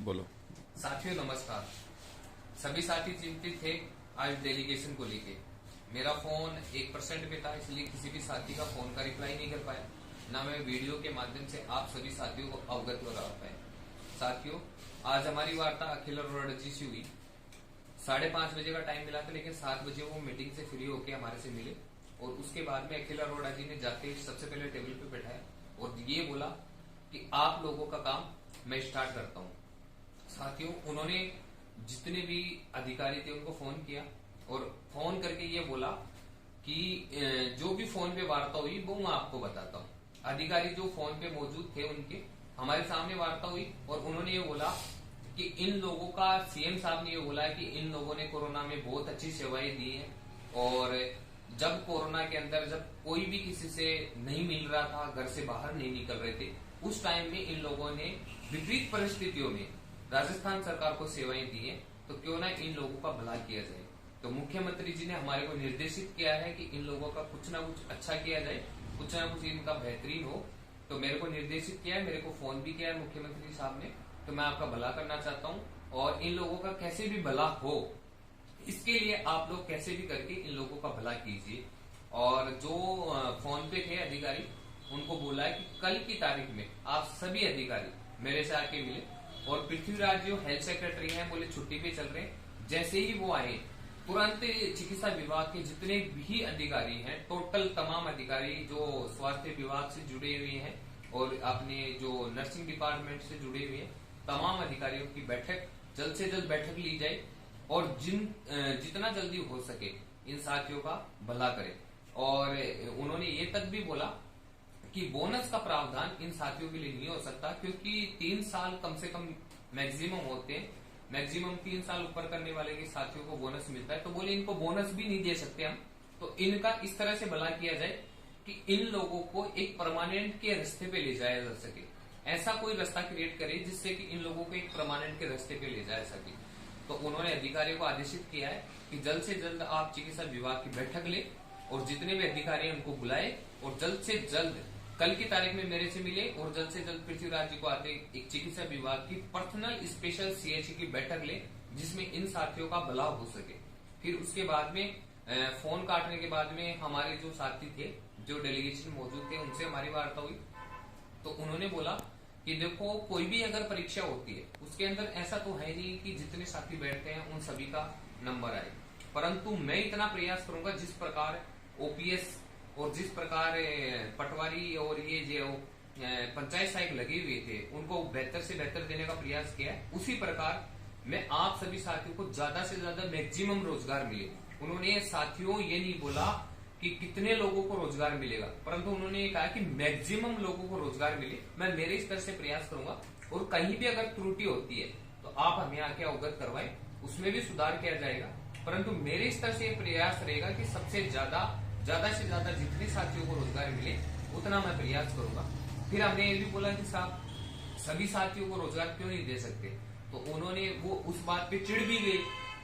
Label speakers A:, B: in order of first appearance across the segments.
A: बोलो।
B: साथियों नमस्कार। सभी साथी चिंतित थे आज डेलीगेशन को लेके। मेरा फोन 1% पे था, इसलिए किसी भी साथी का फोन का रिप्लाई नहीं कर पाया, ना मैं वीडियो के माध्यम से आप सभी साथियों को अवगत करा पाया। साथियों, आज हमारी वार्ता अखिल अरोड़ा जी से हुई। 5:30 बजे का टाइम मिला था, लेकिन 7 बजे वो मीटिंग से फ्री होके हमारे से मिले और उसके बाद में अखिल अरोड़ा जी ने जाते ही सबसे पहले टेबल पे बैठाया और ये बोला कि आप लोगों का काम मैं स्टार्ट करता हूँ। साथियों, उन्होंने जितने भी अधिकारी थे उनको फोन किया और फोन करके ये बोला कि जो भी फोन पे वार्ता हुई वो मैं आपको बताता हूँ। अधिकारी जो फोन पे मौजूद थे उनके हमारे सामने वार्ता हुई और उन्होंने ये बोला कि इन लोगों का, सीएम साहब ने ये बोला कि इन लोगों ने कोरोना में बहुत अच्छी सेवाएं दी हैं और जब कोरोना के अंदर जब कोई भी किसी से नहीं मिल रहा था, घर से बाहर नहीं निकल रहे थे, उस टाइम में इन लोगों ने विपरीत परिस्थितियों में राजस्थान सरकार को सेवाएं दी हैं, तो क्यों ना इन लोगों का भला किया जाए। तो मुख्यमंत्री जी ने हमारे को निर्देशित किया है कि इन लोगों का कुछ ना कुछ अच्छा किया जाए, कुछ ना कुछ इनका बेहतरीन हो। तो मेरे को निर्देशित किया है, मेरे को फोन भी किया है मुख्यमंत्री साहब ने। तो मैं आपका भला करना चाहता हूँ और इन लोगों का कैसे भी भला हो, इसके लिए आप लोग कैसे भी करके इन लोगों का भला कीजिए। और जो फोन पे थे अधिकारी, उनको बोला है कि कल की तारीख में आप सभी अधिकारी मेरे से आके मिले। और पृथ्वीराज जो हेल्थ सेक्रेटरी हैं बोले छुट्टी पे चल रहे हैं, जैसे ही वो आए तुरंत चिकित्सा विभाग के जितने भी अधिकारी हैं, टोटल तमाम अधिकारी जो स्वास्थ्य विभाग से जुड़े हुए हैं और अपने जो नर्सिंग डिपार्टमेंट से जुड़े हुए हैं, तमाम अधिकारियों की बैठक जल्द से जल्द बैठक ली जाए और जितना जल्दी हो सके इन साथियों का भला करें। और उन्होंने ये तक भी बोला कि बोनस का प्रावधान इन साथियों के लिए नहीं हो सकता, क्योंकि 3 साल कम से कम मैक्सिमम होते हैं, मैक्सिमम 3 साल ऊपर करने वाले के साथियों को बोनस मिलता है। तो बोले इनको बोनस भी नहीं दे सकते हम, तो इनका इस तरह से भला किया जाए कि इन लोगों को एक परमानेंट के रास्ते पे ले जाया जा सके। ऐसा कोई रास्ता क्रिएट करे जिससे कि इन लोगों को एक परमानेंट के रास्ते पे ले जाया सके। तो उन्होंने अधिकारियों को आदेशित किया है कि जल्द से जल्द आप चिकित्सा विभाग की बैठक ले और जितने भी अधिकारी उनको बुलाए और जल्द से जल्द कल की तारीख में मेरे से मिले और जल्द से जल्द पृथ्वीराज जी को आते एक चिकित्सा विभाग की पर्सनल स्पेशल सीएचसी की बैठक ले, जिसमें इन साथियों का भला हो सके। फिर उसके बाद में फोन काटने के बाद में हमारे जो साथी थे, जो डेलीगेशन मौजूद थे, उनसे हमारी वार्ता हुई। तो उन्होंने बोला कि देखो, कोई भी अगर परीक्षा होती है उसके अंदर ऐसा तो है नहीं कि जितने साथी बैठते हैं उन सभी का नंबर आए, परंतु मैं इतना प्रयास करूंगा जिस प्रकार ओपीएस और जिस प्रकार पटवारी और ये जो पंचायत सहायक लगे हुए थे उनको बेहतर से बेहतर देने का प्रयास किया है, उसी प्रकार मैं आप सभी साथियों को ज्यादा से ज्यादा मैक्सिमम रोजगार मिले। उन्होंने साथियों ये नहीं बोला कि कितने लोगों को रोजगार मिलेगा, परंतु उन्होंने ये कहा कि मैक्सिमम लोगों को रोजगार मिले। मैं मेरे स्तर से प्रयास करूंगा और कहीं भी अगर त्रुटि होती है तो आप हमें आके अवगत करवाएं, उसमें भी सुधार किया जाएगा। परंतु मेरे स्तर से प्रयास रहेगा कि सबसे ज्यादा से ज्यादा जितने साथियों को रोजगार मिले उतना मैं प्रयास करूंगा। फिर हमने ये भी बोला कि साहब सभी साथियों को रोजगार क्यों नहीं दे सकते, तो उन्होंने वो उस बात पे चिढ़ भी गए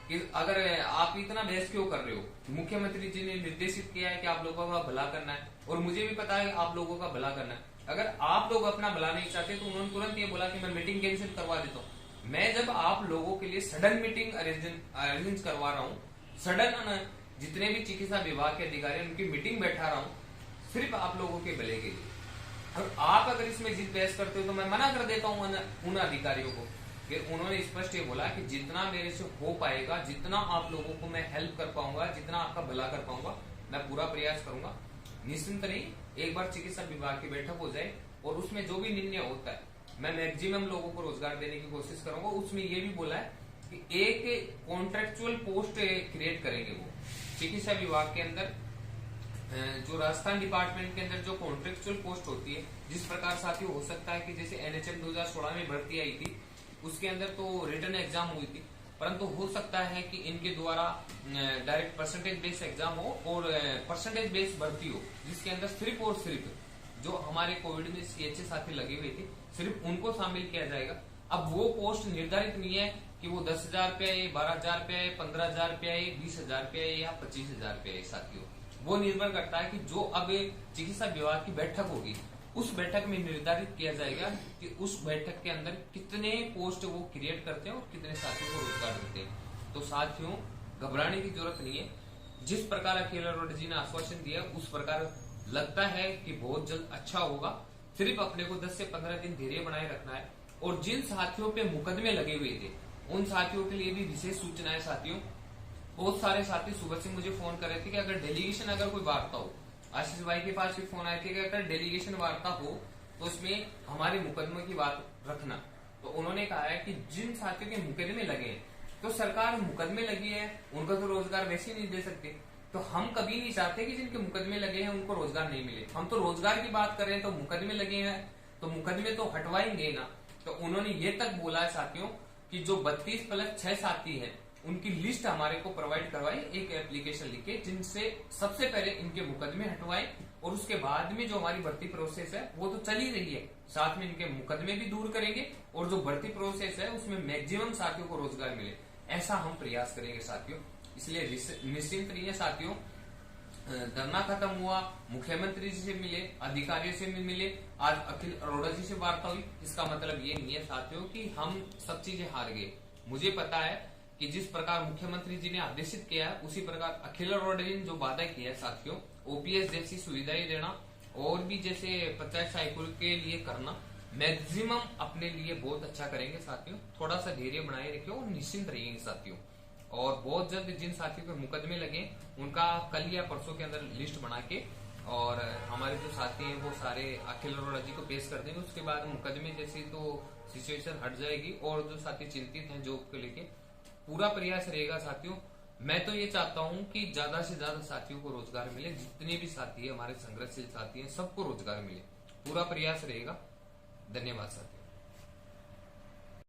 B: कि अगर आप इतना बहस क्यों कर रहे हो, मुख्यमंत्री जी ने निर्देशित किया है कि आप लोगों का भला करना है और मुझे भी पता है आप लोगों का भला करना है। अगर आप लोग अपना भला नहीं चाहते तो उन्होंने तुरंत ये बोला कि मैं मीटिंग कैंसिल करवा देता हूँ। मैं जब आप लोगों के लिए सडन मीटिंग अरेंज करवा रहा हूँ, सडन जितने भी चिकित्सा विभाग के अधिकारी उनकी मीटिंग बैठा रहा हूँ, सिर्फ आप लोगों के भले के लिए, और आप अगर इसमें जिद बहस करते हो तो मैं मना कर देता हूँ उन अधिकारियों को। फिर उन्होंने स्पष्ट ये बोला कि जितना मेरे से हो पाएगा, जितना आप लोगों को मैं हेल्प कर पाऊंगा, जितना आपका भला कर पाऊंगा, मैं पूरा प्रयास करूंगा। निश्चिंत नहीं, एक बार चिकित्सा विभाग की बैठक हो जाए और उसमें जो भी निर्णय होता है मैं मैक्सिमम लोगों को रोजगार देने की कोशिश करूंगा। उसमें ये भी बोला है कि एक कॉन्ट्रेक्चुअल पोस्ट क्रिएट करेंगे वो चिकित्सा विभाग के अंदर, जो राजस्थान डिपार्टमेंट के अंदर जो कॉन्ट्रेक्चुअल पोस्ट होती है। जिस प्रकार साथियों हो सकता है कि जैसे एनएचएम 2016 में भर्ती आई थी, उसके अंदर तो रिटर्न एग्जाम हुई थी, परंतु हो सकता है कि इनके द्वारा डायरेक्ट परसेंटेज बेस एग्जाम हो और परसेंटेज बेस भर्ती हो, जिसके अंदर सिर्फ और सिर्फ जो हमारे कोविड में सीएचए साथी लगे हुए थे सिर्फ उनको शामिल किया जाएगा। अब वो पोस्ट निर्धारित नहीं है कि वो 10,000 पे आए, 12,000 पे आए, 15,000 पे आए, 20,000 पे आए या 25,000 पे आए। साथियों, वो निर्भर करता है कि जो अब चिकित्सा विभाग की बैठक होगी उस बैठक में निर्धारित किया जाएगा कि उस बैठक के अंदर कितने पोस्ट वो क्रिएट करते हैं और कितने साथियों को रोजगार देते हैं। तो साथियों, घबराने की जरूरत नहीं है। जिस प्रकार अखिल अरोड़ा जी ने आश्वासन दिया उस प्रकार लगता है कि बहुत जल्द अच्छा होगा। सिर्फ अपने को 10 से 15 दिन धैर्य बनाए रखना है। और जिन साथियों पे मुकदमे लगे हुए थे उन साथियों के लिए भी विशेष सूचना है। साथियों, बहुत सारे साथी सुबह से मुझे फोन कर रहे थे कि अगर डेलीगेशन अगर कोई वार्ता हो, आशीष भाई के पास भी फोन आए थे कि अगर डेलीगेशन वार्ता हो तो उसमें हमारे मुकदमे की बात रखना। तो उन्होंने कहा है कि जिन साथियों के मुकदमे लगे हैं तो सरकार मुकदमे लगी है उनको तो रोजगार वैसे ही नहीं दे सकते। तो हम कभी नहीं चाहते कि जिनके मुकदमे लगे हैं उनको रोजगार नहीं मिले। हम तो रोजगार की बात कर रहे हैं, तो मुकदमे लगे हैं तो मुकदमे तो हटवाएंगे ना। तो उन्होंने ये तक बोला है साथियों कि जो 32+6 साथी हैं उनकी लिस्ट हमारे को प्रोवाइड करवाए, एक एप्लीकेशन लिखे जिनसे सबसे पहले इनके मुकदमे हटवाएं और उसके बाद में जो हमारी भर्ती प्रोसेस है वो तो चल ही रही है, साथ में इनके मुकदमे भी दूर करेंगे और जो भर्ती प्रोसेस है उसमें मैक्सिमम साथियों को रोजगार मिले, ऐसा हम प्रयास करेंगे साथियों। इसलिए निश्चिंत रहिए साथियों। धरना खत्म हुआ, मुख्यमंत्री जी से मिले, अधिकारियों से भी मिले, आज अखिल अरोड़ा जी से वार्ता हुई। इसका मतलब ये नहीं है साथियों कि हम सब चीजें हार गए। मुझे पता है कि जिस प्रकार मुख्यमंत्री जी ने आदेशित किया है उसी प्रकार अखिल अरोड़ा जी ने जो वादा किया है साथियों, ओपीएस जैसी सुविधाएं देना और भी जैसे पंचायत साइकिल के लिए करना, मैक्सिमम अपने लिए बहुत अच्छा करेंगे साथियों। थोड़ा सा धैर्य बनाए रखियो और निश्चिंत रहिए साथियों। और बहुत जल्द जिन साथियों के मुकदमे लगे उनका कल या परसों के अंदर लिस्ट बना के और हमारे जो साथी हैं वो सारे अखिल अरोड़ा जी को पेश कर देंगे। उसके बाद मुकदमे जैसी तो सिचुएशन हट जाएगी और जो साथी चिंतित हैं जॉब को लेके पूरा प्रयास रहेगा साथियों। मैं तो ये चाहता हूं कि ज्यादा से ज्यादा साथियों को रोजगार मिले, जितने भी साथी है हमारे संघर्षशील साथी हैं सबको रोजगार मिले, पूरा प्रयास रहेगा। धन्यवाद साथियों।